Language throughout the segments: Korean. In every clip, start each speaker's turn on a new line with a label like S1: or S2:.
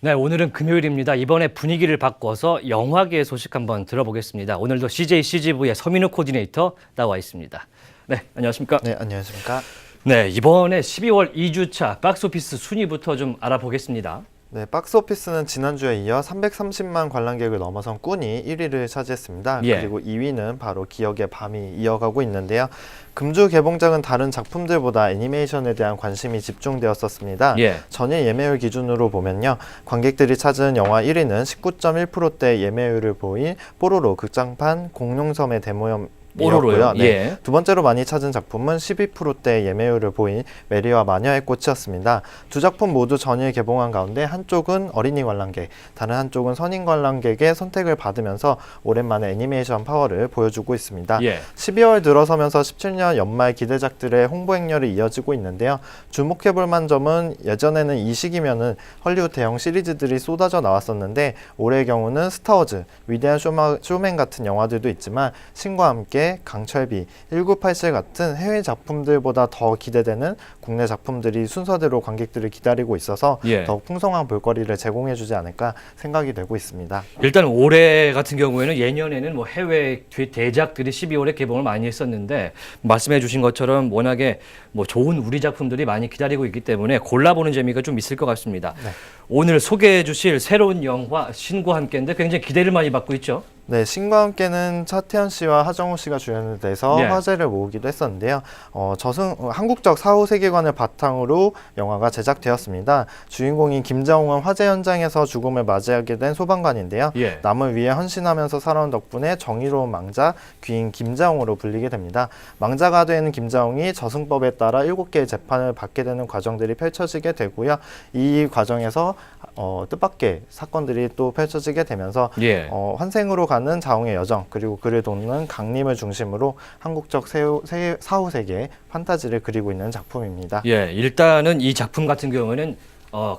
S1: 네, 오늘은 금요일입니다. 이번에 분위기를 바꿔서 영화계의 소식 한번 들어보겠습니다. 오늘도 CJ CGV의 서민우 코디네이터 나와 있습니다. 네, 안녕하십니까?
S2: 네, 안녕하십니까?
S1: 네, 이번에 12월 2주차 박스오피스 순위부터 좀 알아보겠습니다.
S2: 네, 박스오피스는 지난주에 이어 330만 관람객을 넘어선 꾼이 1위를 차지했습니다.
S1: 예.
S2: 그리고 2위는 바로 기억의 밤이 이어가고 있는데요. 금주 개봉작은 다른 작품들보다 애니메이션에 대한 관심이 집중되었었습니다.
S1: 예.
S2: 전일 예매율 기준으로 보면요. 관객들이 찾은 영화 1위는 19.1%대 예매율을 보인 뽀로로 극장판 공룡섬의 대모험
S1: 뽀로로요?
S2: 이었고요. 네.
S1: 예.
S2: 두 번째로 많이 찾은 작품은 12%대 예매율을 보인 메리와 마녀의 꽃이었습니다. 두 작품 모두 전일 개봉한 가운데 한쪽은 어린이 관람객, 다른 한쪽은 성인 관람객의 선택을 받으면서 오랜만에 애니메이션 파워를 보여주고 있습니다.
S1: 예.
S2: 12월 들어서면서 17년 연말 기대작들의 홍보 행렬이 이어지고 있는데요. 주목해볼 만한 점은 예전에는 이 시기면은 헐리우드 대형 시리즈들이 쏟아져 나왔었는데 올해의 경우는 스타워즈, 위대한 쇼맨 같은 영화들도 있지만 신과 함께 강철비, 1987 같은 해외 작품들보다 더 기대되는 국내 작품들이 순서대로 관객들을 기다리고 있어서
S1: 예.
S2: 더욱 풍성한 볼거리를 제공해주지 않을까 생각이 되고 있습니다.
S1: 일단 올해 같은 경우에는 예년에는 뭐 해외 대작들이 12월에 개봉을 많이 했었는데 말씀해 주신 것처럼 워낙에 뭐 좋은 우리 작품들이 많이 기다리고 있기 때문에 골라보는 재미가 좀 있을 것 같습니다.
S2: 네.
S1: 오늘 소개해 주실 새로운 영화 신과 함께인데 굉장히 기대를 많이 받고 있죠.
S2: 네, 신과 함께는 차태현 씨와 하정우 씨가 주연을 내서
S1: 네.
S2: 화제를 모으기도 했었는데요. 한국적 사후 세계관을 바탕으로 영화가 제작되었습니다. 주인공인 김자홍은 화재 현장에서 죽음을 맞이하게 된 소방관인데요.
S1: 예.
S2: 남을 위해 헌신하면서 살아온 덕분에 정의로운 망자, 귀인 김자홍으로 불리게 됩니다. 망자가 된 김자홍이 저승법에 따라 7개의 재판을 받게 되는 과정들이 펼쳐지게 되고요. 이 과정에서 뜻밖의 사건들이 또 펼쳐지게 되면서
S1: 예.
S2: 환생으로 가는 자홍의 여정, 그리고 그를 돕는 강림을 중심으로 한국적 사후 세계의 판타지를 그리고 있는 작품입니다.
S1: 예, 일단은 이 작품 같은 경우에는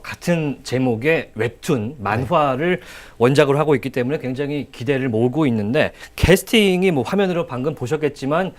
S1: 같은 제목의 웹툰, 만화를 원작으로 하고 있기 때문에 굉장히 기대를 모으고 있는데 캐스팅이 뭐 화면으로 방금 보셨겠지만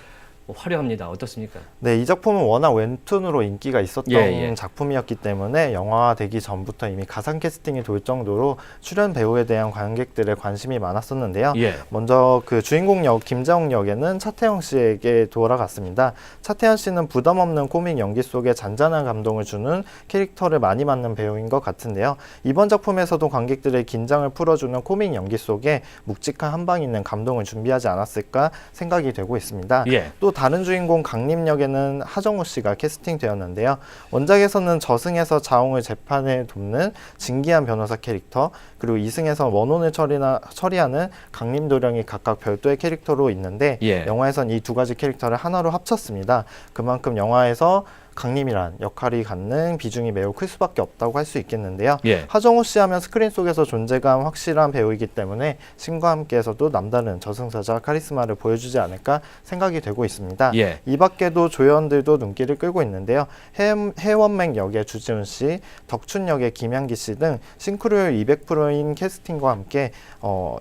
S1: 화려합니다. 어떻습니까?
S2: 네, 이 작품은 워낙 웹툰으로 인기가 있었던
S1: 예.
S2: 작품이었기 때문에 영화화 되기 전부터 이미 가상 캐스팅이 돌 정도로 출연 배우에 대한 관객들의 관심이 많았었는데요.
S1: 예.
S2: 먼저 그 주인공 역 김자홍 역에는 차태현 씨에게 돌아갔습니다. 차태현 씨는 부담 없는 코믹 연기 속에 잔잔한 감동을 주는 캐릭터를 많이 맡는 배우인 것 같은데요. 이번 작품에서도 관객들의 긴장을 풀어주는 코믹 연기 속에 묵직한 한방 있는 감동을 준비하지 않았을까 생각이 되고 있습니다.
S1: 예.
S2: 또 다른 주인공 강림 역에는 하정우 씨가 캐스팅되었는데요. 원작에서는 저승에서 자홍을 재판에 돕는 진기한 변호사 캐릭터, 그리고 이승에서 원혼을 처리하는 강림 도령이 각각 별도의 캐릭터로 있는데
S1: 예.
S2: 영화에선 이 두 가지 캐릭터를 하나로 합쳤습니다. 그만큼 영화에서 강림이란 역할이 갖는 비중이 매우 클 수밖에 없다고 할 수 있겠는데요.
S1: 예.
S2: 하정우 씨 하면 스크린 속에서 존재감 확실한 배우이기 때문에 신과 함께에서도 남다른 저승사자 카리스마를 보여주지 않을까 생각이 되고 있습니다.
S1: 예.
S2: 이 밖에도 조연들도 눈길을 끌고 있는데요. 해원맹 역의 주지훈 씨, 덕춘 역의 김향기 씨 등 싱크로율 200%인 캐스팅과 함께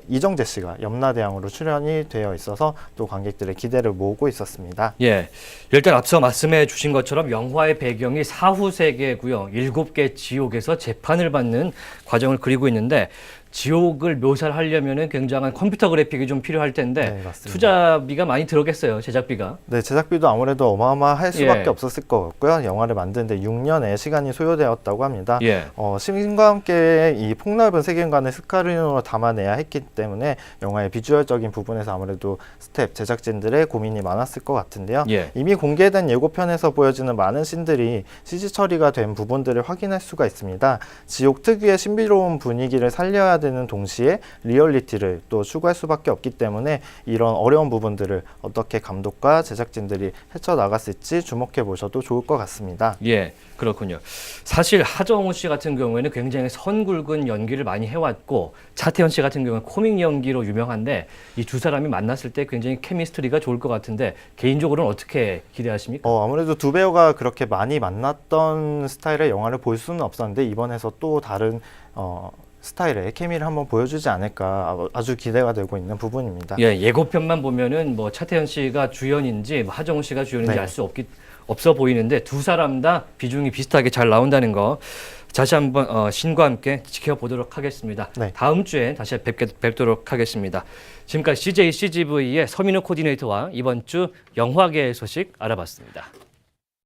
S2: 이정재 씨가 염라대왕으로 출연이 되어 있어서 또 관객들의 기대를 모으고 있었습니다.
S1: 예. 일단 앞서 말씀해 주신 것처럼 영화의 배경이 사후 세계고요. 7개 지옥에서 재판을 받는 과정을 그리고 있는데 지옥을 묘사를 하려면은 굉장한 컴퓨터 그래픽이 좀 필요할 텐데
S2: 네, 맞습니다.
S1: 투자비가 많이 들어겠어요. 제작비가.
S2: 네, 제작비도 아무래도 어마어마할 수밖에
S1: 예.
S2: 없었을 것 같고요. 영화를 만드는데 6년의 시간이 소요되었다고 합니다.
S1: 예.
S2: 시민과 함께 이 폭넓은 세계관을 스크린으로 담아내야 했기 때문에 영화의 비주얼적인 부분에서 아무래도 제작진들의 고민이 많았을 것 같은데요.
S1: 예.
S2: 이미 공개된 예고편에서 보여지는 많은 씬들이 CG 처리가 된 부분들을 확인할 수가 있습니다. 지옥 특유의 신비로운 분위기를 살려야 되는 동시에 리얼리티를 또 추구할 수밖에 없기 때문에 이런 어려운 부분들을 어떻게 감독과 제작진들이 헤쳐나갔을지 주목해 보셔도 좋을 것 같습니다.
S1: 예, 그렇군요. 사실 하정우 씨 같은 경우에는 굉장히 선굵은 연기를 많이 해왔고 차태현 씨 같은 경우는 코믹 연기로 유명한데 이 두 사람이 만났을 때 굉장히 케미스트리가 좋을 것 같은데 개인적으로는 어떻게 기대하십니까?
S2: 아무래도 두 배우가 그렇게 많이 만났던 스타일의 영화를 볼 수는 없었는데 이번에서 또 다른 스타일의 케미를 한번 보여주지 않을까 아주 기대가 되고 있는 부분입니다.
S1: 예, 예고편만 보면은 뭐 차태현 씨가 주연인지 뭐 하정우 씨가 주연인지
S2: 네.
S1: 알 수 없어 보이는데 두 사람 다 비중이 비슷하게 잘 나온다는 거 다시 한번 신과 함께 지켜보도록 하겠습니다.
S2: 네.
S1: 다음 주에 다시 뵙도록 하겠습니다. 지금까지 CJ CGV의 서민우 코디네이터와 이번 주 영화계의 소식 알아봤습니다.